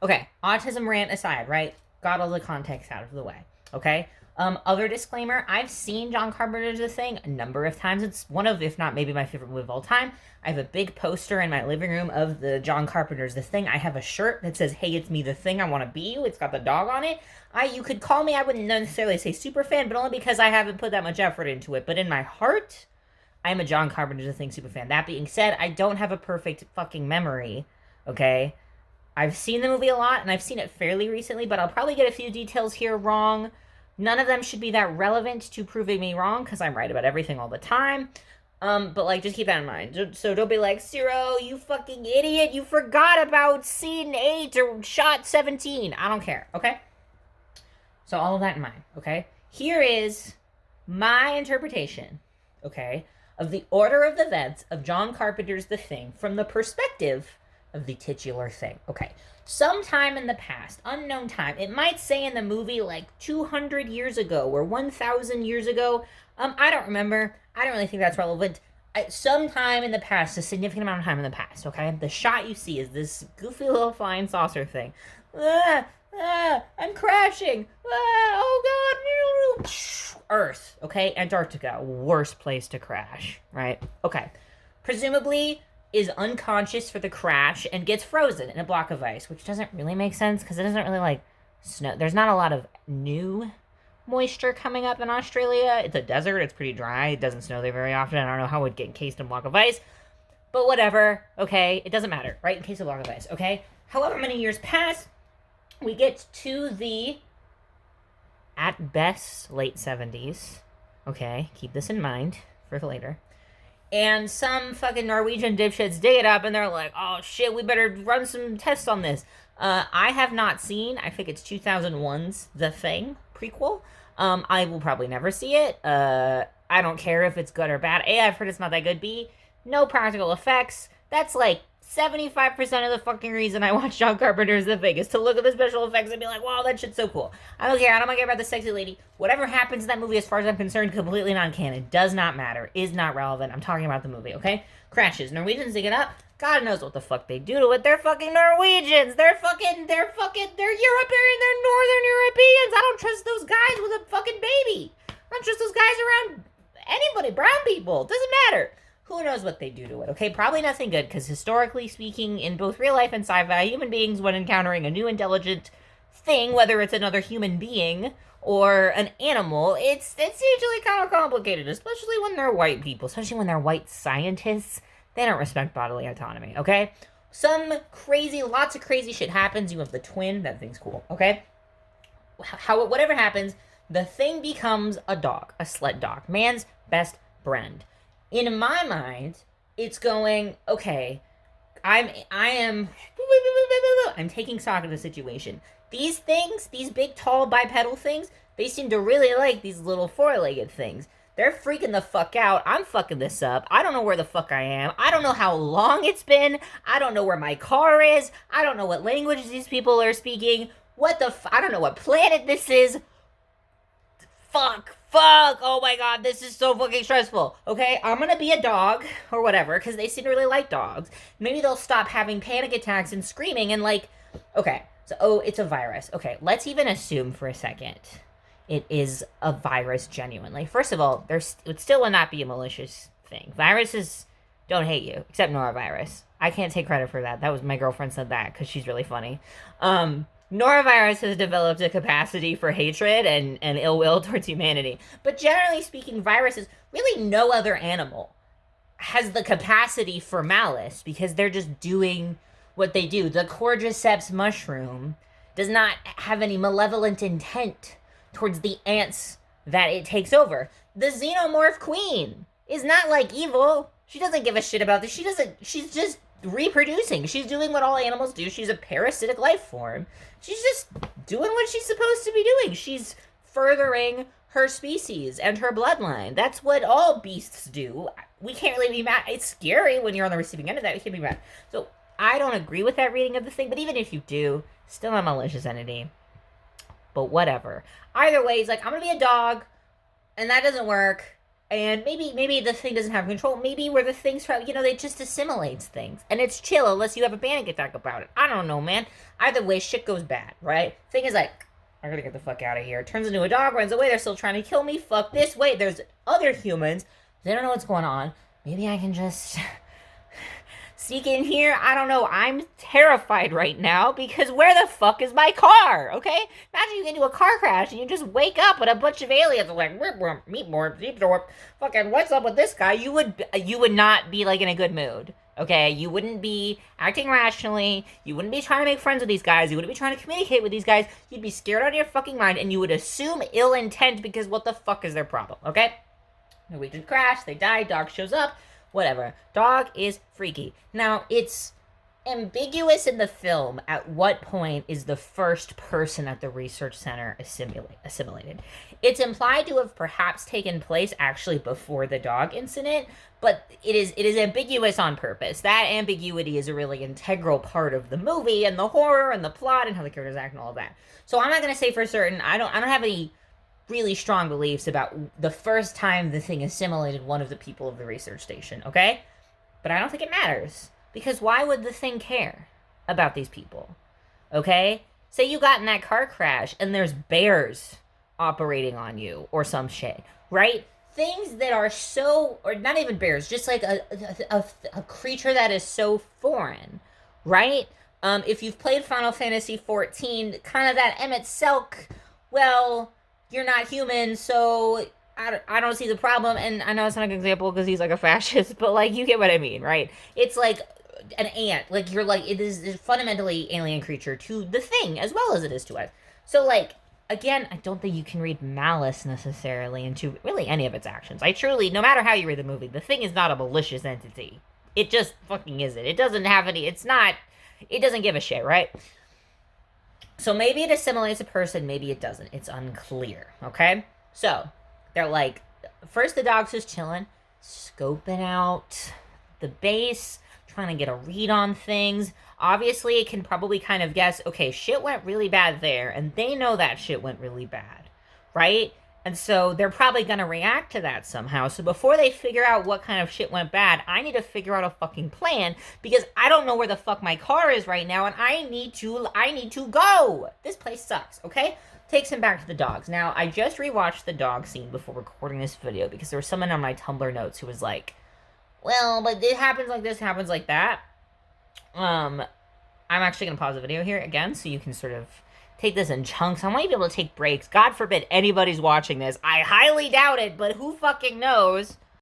Okay, autism rant aside, right? Got all the context out of the way. Okay. Other disclaimer: I've seen John Carpenter's The Thing a number of times. It's one of, if not maybe my favorite movie of all time. I have a big poster in my living room of the John Carpenter's The Thing. I have a shirt that says, "Hey, it's me, the Thing. I want to be you." It's got the dog on it. You could call me. I wouldn't necessarily say super fan, but only because I haven't put that much effort into it. But in my heart, I'm a John Carpenter's The Thing super fan. That being said, I don't have a perfect fucking memory. Okay. I've seen the movie a lot, and I've seen it fairly recently, but I'll probably get a few details here wrong. None of them should be that relevant to proving me wrong, because I'm right about everything all the time. But, like, just keep that in mind. So don't be like, Zero, you fucking idiot, you forgot about scene 8 or shot 17. I don't care, okay? So all of that in mind, okay? Here is my interpretation, okay, of the order of events of John Carpenter's The Thing from the perspective of the titular Thing. Okay, sometime in the past, unknown time, it might say in the movie like 200 years ago or 1,000 years ago. I don't remember. I don't really think that's relevant. Sometime in the past, a significant amount of time in the past, okay? The shot you see is this goofy little flying saucer thing. I'm crashing. Oh god. Earth, okay? Antarctica, worst place to crash, right? Okay. Presumably is unconscious for the crash and gets frozen in a block of ice, which doesn't really make sense because it doesn't really like snow. There's not a lot of new moisture coming up in Australia. It's a desert. It's pretty dry. It doesn't snow there very often. I don't know how it would get encased in a block of ice, but whatever. Okay, it doesn't matter, right? Encased in a block of ice. Okay. However many years pass, we get to the at best late 70s. Okay, keep this in mind for later. And some fucking Norwegian dipshits dig it up and they're like, oh shit, we better run some tests on this. I have not seen, I think it's 2001's The Thing prequel. I will probably never see it. I don't care if it's good or bad. A, I've heard it's not that good. B, no practical effects. That's like 75% of the fucking reason I watch John Carpenter's The Thing is to look at the special effects and be like, wow, that shit's so cool. I don't care. I don't care about the sexy lady. Whatever happens in that movie, as far as I'm concerned, completely non-canon. Does not matter. Is not relevant. I'm talking about the movie, okay? Crashes. Norwegians dig it up. God knows what the fuck they do to it. They're fucking Norwegians. They're European. They're Northern Europeans. I don't trust those guys with a fucking baby. I don't trust those guys around anybody. Brown people. Doesn't matter. Who knows what they do to it, okay? Probably nothing good, because historically speaking, in both real life and sci-fi, human beings, when encountering a new intelligent thing, whether it's another human being or an animal, it's usually kind of complicated, especially when they're white people, especially when they're white scientists. They don't respect bodily autonomy, okay? Lots of crazy shit happens. You have the twin, that thing's cool, okay? Whatever happens, the Thing becomes a dog, a sled dog, man's best friend. In my mind, it's going, okay, I'm taking stock of the situation. These things, these big, tall, bipedal things, they seem to really like these little four-legged things. They're freaking the fuck out. I'm fucking this up. I don't know where the fuck I am. I don't know how long it's been. I don't know where my car is. I don't know what language these people are speaking. I don't know what planet this is. Fuck, oh my god, this is so fucking stressful. Okay, I'm gonna be a dog, or whatever, because they seem to really like dogs. Maybe they'll stop having panic attacks and screaming and like, okay, so, it's a virus. Okay, let's even assume for a second it is a virus genuinely. First of all, it still would not be a malicious thing. Viruses don't hate you, except norovirus. I can't take credit for that. That was my girlfriend said that, because she's really funny. Norovirus has developed a capacity for hatred and ill will towards humanity. But generally speaking, viruses, really no other animal has the capacity for malice because they're just doing what they do. The cordyceps mushroom does not have any malevolent intent towards the ants that it takes over. The xenomorph queen is not like evil. She doesn't give a shit about this. She's just reproducing. She's doing what all animals do. She's a parasitic life form. She's just doing what she's supposed to be doing. She's furthering her species and her bloodline. That's what all beasts do. We can't really be mad. It's scary when you're on the receiving end of that. We can't be mad. So I don't agree with that reading of the thing, but even if you do, still a malicious entity. But whatever. Either way, he's like, I'm gonna be a dog, and that doesn't work. And maybe the thing doesn't have control. Maybe where the thing's from, they just assimilates things. And it's chill unless you have a panic attack about it. I don't know, man. Either way, shit goes bad, right? Thing is like, I gotta get the fuck out of here. Turns into a dog, runs away, they're still trying to kill me. Fuck this. Wait, there's other humans. They don't know what's going on. Maybe I can just sneak in here. I don't know. I'm terrified right now because where the fuck is my car? Okay? Imagine you get into a car crash and you just wake up and a bunch of aliens are like, meet more, deep door. Fucking, what's up with this guy? You would not be like in a good mood. Okay? You wouldn't be acting rationally. You wouldn't be trying to make friends with these guys. You wouldn't be trying to communicate with these guys. You'd be scared out of your fucking mind and you would assume ill intent because what the fuck is their problem? Okay? Norwegian crash, they die, dog shows up. Whatever. Dog is freaky. Now, it's ambiguous in the film at what point is the first person at the research center assimilated. It's implied to have perhaps taken place actually before the dog incident, but it is ambiguous on purpose. That ambiguity is a really integral part of the movie and the horror and the plot and how the characters act and all of that. So I'm not going to say for certain. I don't have any really strong beliefs about the first time the thing assimilated one of the people of the research station, okay? But I don't think it matters. Because why would the thing care about these people? Okay? Say you got in that car crash and there's bears operating on you or some shit, right? Things that are so, or not even bears, just like a creature that is so foreign, right? If you've played Final Fantasy XIV, kind of that Emmett Selk, well, you're not human, so I don't see the problem. And I know it's not an example because he's like a fascist, but like you get what I mean, right? It's like an ant. Like you're like, it is a fundamentally alien creature to the thing as well as it is to us. So like, again, I don't think you can read malice necessarily into really any of its actions. I truly, no matter how you read the movie, the thing is not a malicious entity. It just fucking isn't. It doesn't have any, it doesn't give a shit, right? So maybe it assimilates a person, maybe it doesn't. It's unclear, okay? So, they're like, first the dog's just chilling, scoping out the base, trying to get a read on things. Obviously, it can probably kind of guess, okay, shit went really bad there, and they know that shit went really bad, right? And so they're probably going to react to that somehow. So before they figure out what kind of shit went bad, I need to figure out a fucking plan because I don't know where the fuck my car is right now and I need to go. This place sucks, okay? Takes him back to the dogs. Now, I just rewatched the dog scene before recording this video because there was someone on my Tumblr notes who was like, well, but it happens like this, happens like that. I'm actually going to pause the video here again so you can sort of take this in chunks. I want you to be able to take breaks. God forbid anybody's watching this. I highly doubt it, but who fucking knows?